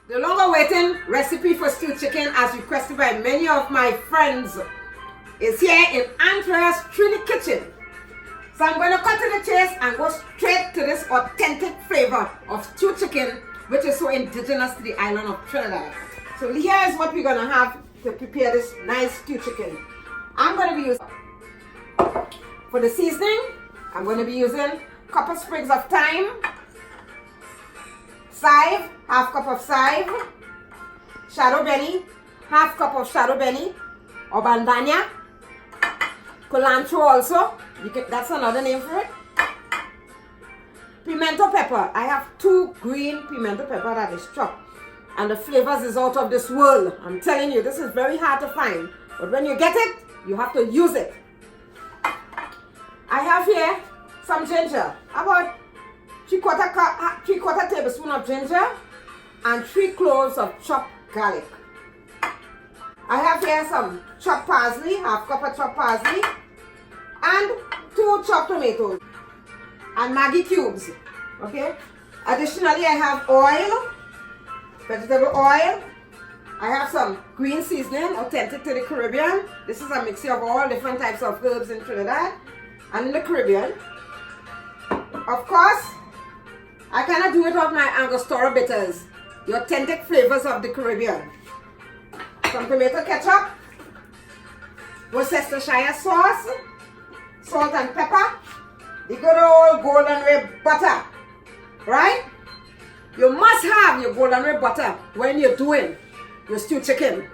The longer waiting recipe for stewed chicken, as requested by many of my friends, is here in Andrea's Trini kitchen. So I'm going to cut to the chase and go straight to this authentic flavor of stewed chicken, which is so indigenous to the island of Trinidad. So here is what we're going to have to prepare this nice stewed chicken. I'm going to be using, for the seasoning, I'm going to be using a couple sprigs of thyme, chives, half cup of chives, shadow benny, half cup of shadow benny or bandanya, culantro also, that's another name for it, pimento pepper. I have 2 green pimento pepper that is chopped, and the flavors is out of this world. I'm telling you, this is very hard to find, but when you get it, you have to use it. I have here some ginger, about 3/4 tablespoon of ginger and 3 cloves of chopped garlic. I have here some chopped parsley, half cup of chopped parsley, and 2 chopped tomatoes and maggi cubes. Okay. Additionally, I have oil, vegetable oil. I have some green seasoning, authentic to the Caribbean. This is a mixture of all different types of herbs in Trinidad and in the Caribbean. Of course, I cannot do it without my Angostura bitters, the authentic flavors of the Caribbean. Some tomato ketchup, Worcestershire sauce, salt and pepper, the good old golden red butter, right? You must have your golden red butter when you're doing your stewed chicken.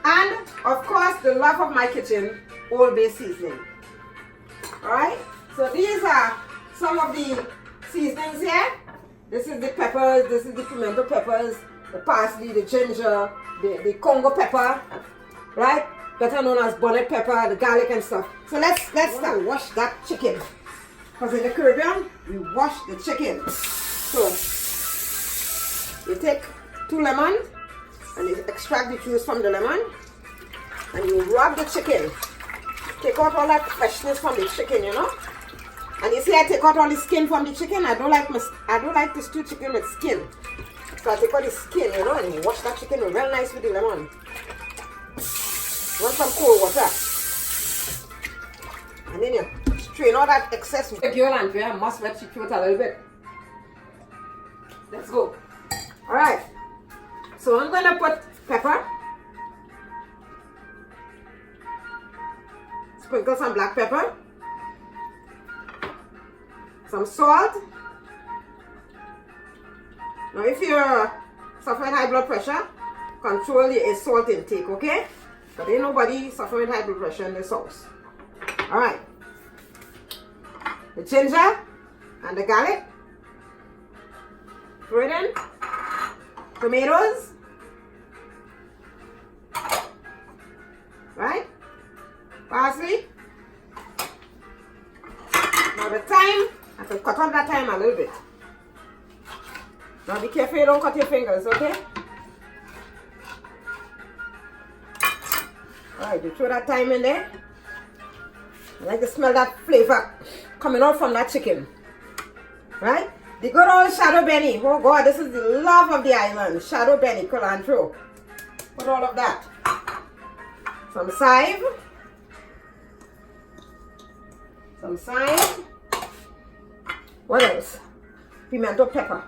And of course, the love of my kitchen, Old Bay seasoning. Alright, so these are some of the seasonings here. This is the peppers, this is the pimento peppers, the parsley, the ginger, the Congo pepper, right? Better known as bonnet pepper, the garlic and stuff. So let's start wash that chicken. Because in the Caribbean, we wash the chicken. So you take 2 lemons and you extract the juice from the lemon and you rub the chicken. Take out all that freshness from the chicken, you know. And you see, I take out all the skin from the chicken. I don't like to stew chicken with skin. So I take out the skin, you know, and you wash that chicken real nice with the lemon. You want some cold water. And then you strain all that excess. Girl, Andrea must let you cute a little bit. Let's go. Alright. So I'm going to put pepper. Sprinkle some black pepper. Some salt. Now if you're suffering high blood pressure, control your salt intake, okay? But ain't nobody suffering high blood pressure in this house. Alright. The ginger and the garlic. Throw it in. Tomatoes. Right? Parsley. Now the thyme, I can cut off that thyme a little bit. Now be careful you don't cut your fingers, okay? Alright, you throw that thyme in there. I like to smell that flavor coming out from that chicken. Right? The good old shadow benny. Oh God, this is the love of the island. Shadow benny, culantro. Put all of that. Some chives. Some thyme. What else? Pimento pepper.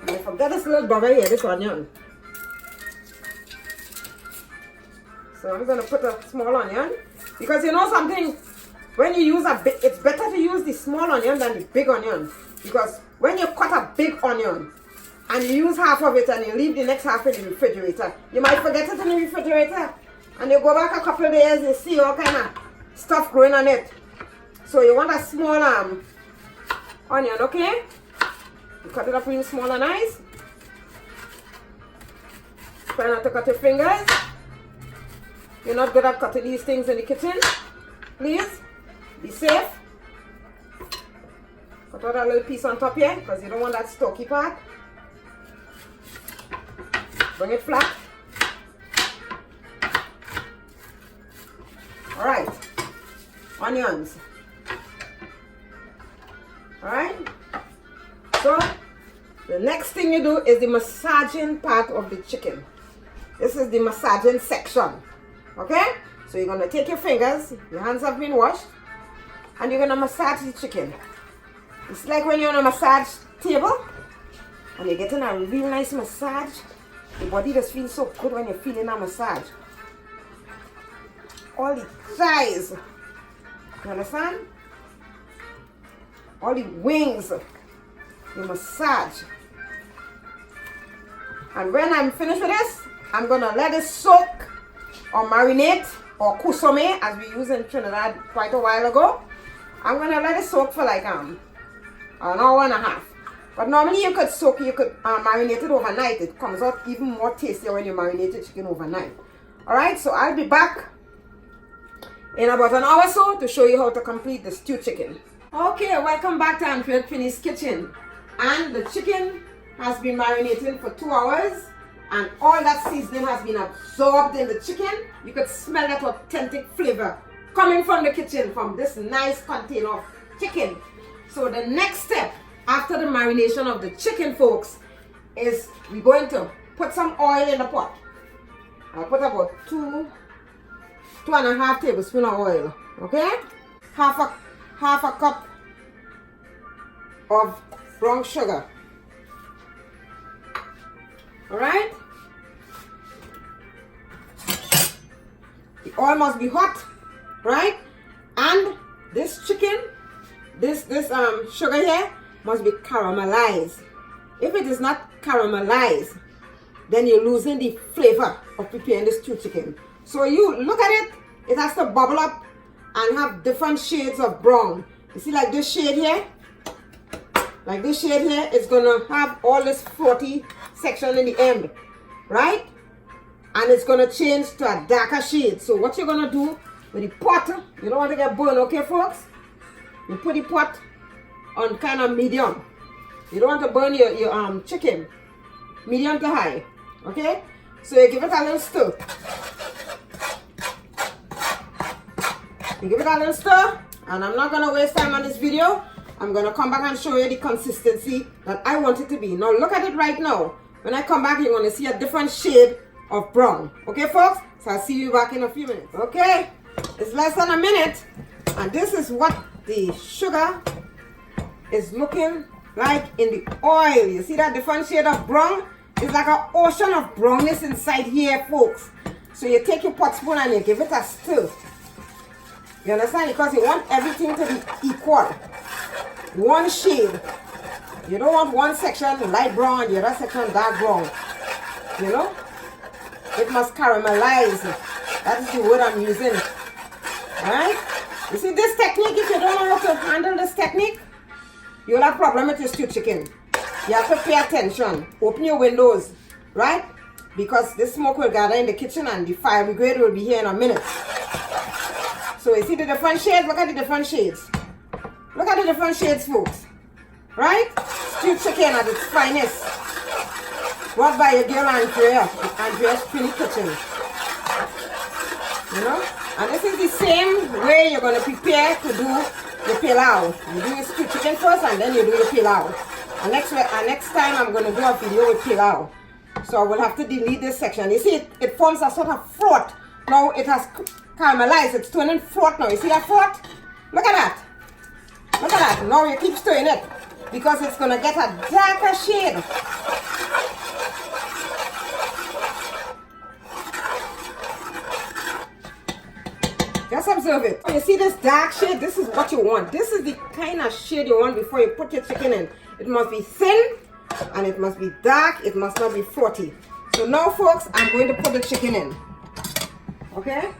And I forgot this little bugger here, this onion. So I'm going to put a small onion. Because you know something, when you use a big, it's better to use the small onion than the big onion. Because when you cut a big onion and you use half of it and you leave the next half in the refrigerator, you might forget it in the refrigerator. And you go back a couple of days, you see all kind of stuff growing on it. So you want a small onion, okay? You cut it up real small and nice. Try not to cut your fingers. You're not good at cutting these things in the kitchen. Please, be safe. Cut out that little piece on top here because you don't want that stalky part. Bring it flat. Alright. Onions. Alright. So, The next thing you do is the massaging part of the chicken. This is the massaging section. Okay? So you're going to take your fingers, your hands have been washed, and you're going to massage the chicken. It's like when you're on a massage table and you're getting a real nice massage. The body just feels so good when you're feeling a massage. All the thighs, you understand? All the wings, you massage. And when I'm finished with this, I'm going to let it soak or marinate or consomme, as we used in Trinidad quite a while ago. I'm going to let it soak for like an hour and a half. But normally you could marinate it overnight. It comes out even more tastier when you marinate the chicken overnight. Alright, so I'll be back in about an hour or so to show you how to complete the stewed chicken. Okay, welcome back to Aunt Trinny's kitchen. And the chicken has been marinating for 2 hours. And all that seasoning has been absorbed in the chicken. You could smell that authentic flavor coming from the kitchen, from this nice container of chicken. So the next step after the marination of the chicken, folks, is we're going to put some oil in the pot. I'll put about 2.5 tablespoons of oil. Okay? Half a cup of brown sugar. Alright? The oil must be hot, right? And this chicken, this sugar here must be caramelized. If it is not caramelized, then you're losing the flavor of preparing this stewed chicken. So you look at it, it has to bubble up and have different shades of brown. You see, like this shade here? Like this shade here is gonna have all this frothy section in the end, right? And it's gonna change to a darker shade. So what you're gonna do with the pot, you don't want to get burned, okay, folks? You put the pot on kind of medium. You don't want to burn your chicken. Medium to high, okay? So you give it a little stir. You give it a little stir, and I'm not gonna waste time on this video. I'm going to come back and show you the consistency that I want it to be. Now look at it right now. When I come back, you're going to see a different shade of brown. Okay, folks? So I'll see you back in a few minutes. Okay, it's less than a minute. And this is what the sugar is looking like in the oil. You see that different shade of brown? It's like an ocean of brownness inside here, folks. So you take your pot spoon and you give it a stir. You understand? Because you want everything to be equal. One shade. You don't want one section light brown and the other section dark brown. You know? It must caramelize. That is the word I'm using. Alright? You see this technique, if you don't know how to handle this technique, you'll have a problem with your stewed chicken. You have to pay attention. Open your windows. Right? Because this smoke will gather in the kitchen and the fire brigade will be here in a minute. So you see the different shades? Look at the different shades. Look at the different shades, folks. Right? Stewed chicken at its finest. Brought by your girl Andrea. Andrea's Trini kitchen. You know? And this is the same way you're going to prepare to do your pilau. You do your stewed chicken first and then you do your pilau. And next time I'm going to do a video with pilau. So I will have to delete this section. You see, it forms a sort of froth. Now it has caramelized. It's turning froth now. You see that froth? Look at that. Look at that. Now you keep stirring it because it's going to get a darker shade. Just observe it. You see this dark shade? This is what you want. This is the kind of shade you want before you put your chicken in. It must be thin and it must be dark. It must not be frothy. So now, folks, I'm going to put the chicken in. Okay?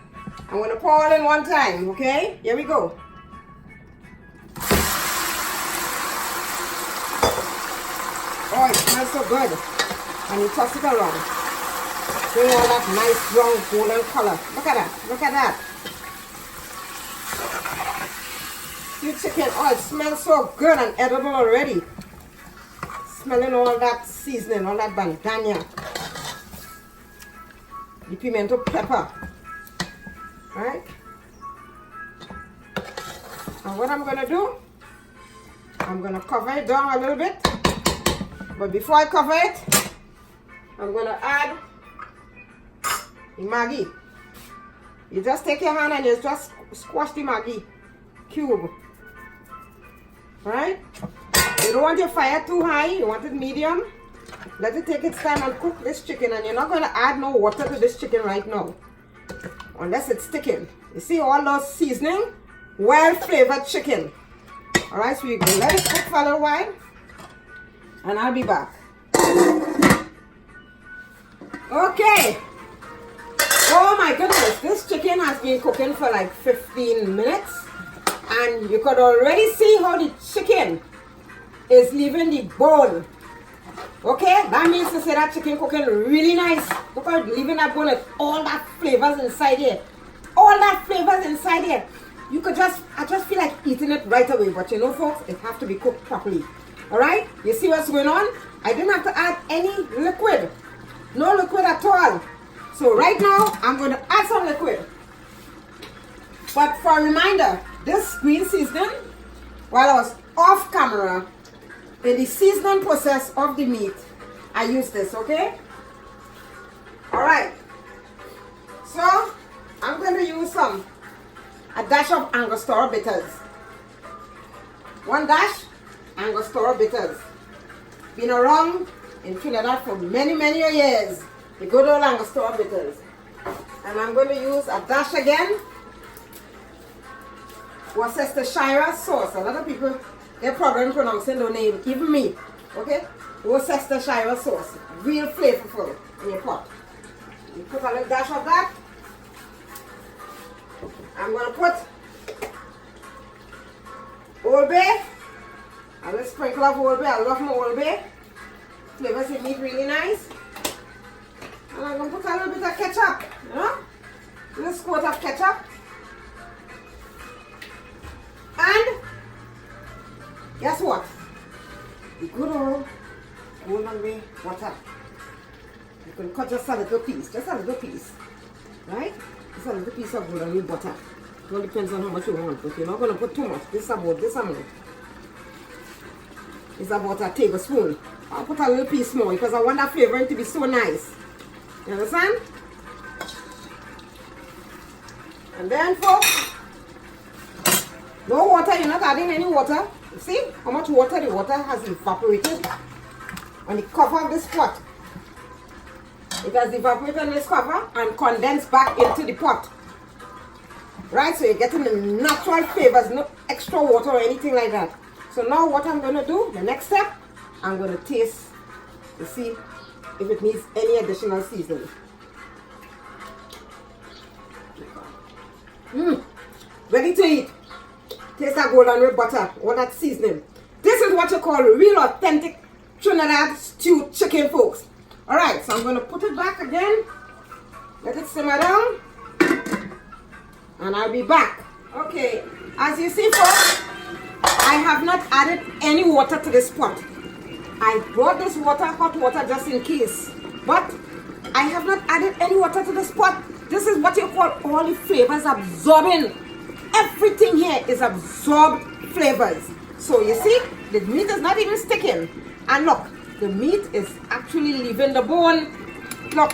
I'm going to pour all in one time. Okay? Here we go. Oh, it smells so good. And you toss it around. Bring all that nice brown golden color. Look at that. Look at that. Stewed chicken. Oh, it smells so good and edible already. Smelling all that seasoning, all that bandania. The pimento pepper. Alright? And what I'm going to do, I'm going to cover it down a little bit. But before I cover it, I'm going to add the Maggi. You just take your hand and you just squash the Maggi cube. Right? You don't want your fire too high, you want it medium. Let it take its time and cook this chicken, and you're not going to add no water to this chicken right now. Unless it's sticking. You see all those seasoning? Well flavored chicken. Alright, so we're going to let it cook for a little while. And I'll be back. Okay. Oh my goodness, this chicken has been cooking for like 15 minutes. And you could already see how the chicken is leaving the bone. Okay, that means to say that chicken cooking really nice. Look at leaving that bone with all that flavors inside here. All that flavors inside here. You could I just feel like eating it right away. But you know folks, it has to be cooked properly. Alright, you see what's going on? I didn't have to add any liquid. No liquid at all. So right now, I'm going to add some liquid. But for a reminder, this green seasoning, while I was off camera, in the seasoning process of the meat, I use this, okay? Alright. So, I'm going to use a dash of Angostura bitters. 1 dash, Angostura bitters. Been around in Trinidad for many, many years. The good old Angostura bitters. And I'm going to use a dash again. Worcestershire sauce. A lot of people have problem pronouncing the name, even me. Okay? Worcestershire sauce. Real flavorful in your pot. You put a little dash of that. I'm going to put Old Bay. A little sprinkle of Old Bay. I love my Old Bay. Flavors the meat really nice. And I'm going to put a little bit of ketchup. You know? A little squirt of ketchup. And guess what? The good old golden way butter. You can cut just a little piece. Just a little piece. Right? Just a little piece of golden way butter. It all depends on how much you want. But you're not going to put too much. This is about this amount. It's about a tablespoon. I'll put a little piece more because I want that flavoring to be so nice. You understand? And then folks, no water, you're not adding any water. You see how much water the water has evaporated on the cover of this pot. It has evaporated on this cover and condensed back into the pot. Right, so you're getting the natural flavors, no extra water or anything like that. So now what I'm going to do, the next step, I'm going to taste to see if it needs any additional seasoning. Ready to eat. Taste that golden red butter, all that seasoning. This is what you call real authentic Trinidad stewed chicken, folks. Alright, so I'm going to put it back again. Let it simmer down. And I'll be back. Okay, as you see folks, I have not added any water to this pot. I brought this water, hot water, just in case. But I have not added any water to this pot. This is what you call all the flavors absorbing. Everything here is absorbed flavors. So you see, the meat is not even sticking. And look, the meat is actually leaving the bone. Look,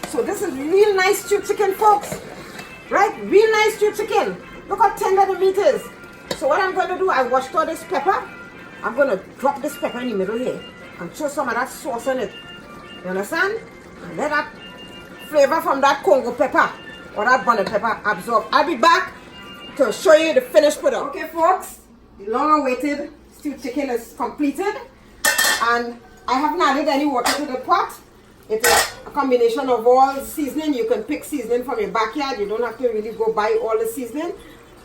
so this is real nice stewed chicken, folks. Right? Real nice stewed chicken. Look how tender the meat is. So what I'm going to do, I washed all this pepper. I'm going to drop this pepper in the middle here and throw some of that sauce on it. You understand? And let that flavor from that Congo pepper or that bonnet pepper absorb. I'll be back to show you the finished product. Okay folks, the long awaited stewed chicken is completed and I haven't added any water to the pot. It is a combination of all seasoning. You can pick seasoning from your backyard. You don't have to really go buy all the seasoning.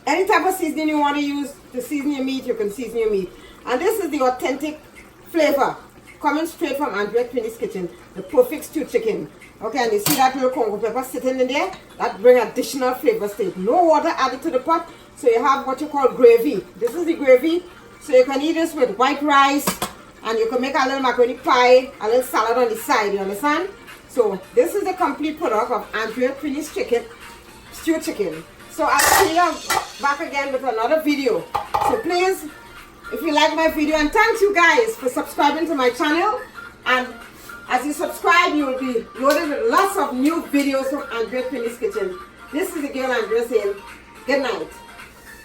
Any type of seasoning you want to use to season your meat, you can season your meat. And this is the authentic flavor coming straight from Trinidad's kitchen. The perfect stewed chicken. Okay, and you see that little Congo pepper sitting in there? That brings additional flavors to it. No water added to the pot, so you have what you call gravy. This is the gravy. So you can eat this with white rice, and you can make a little macaroni pie, a little salad on the side, you understand? So this is the complete product of Trinidad's chicken, stewed chicken. So I'll see you back again with another video. So please if you like my video, and thank you guys for subscribing to my channel. And as you subscribe, you will be loaded with lots of new videos from Andrea Trinidad's Kitchen. This is the girl Andrea saying good night.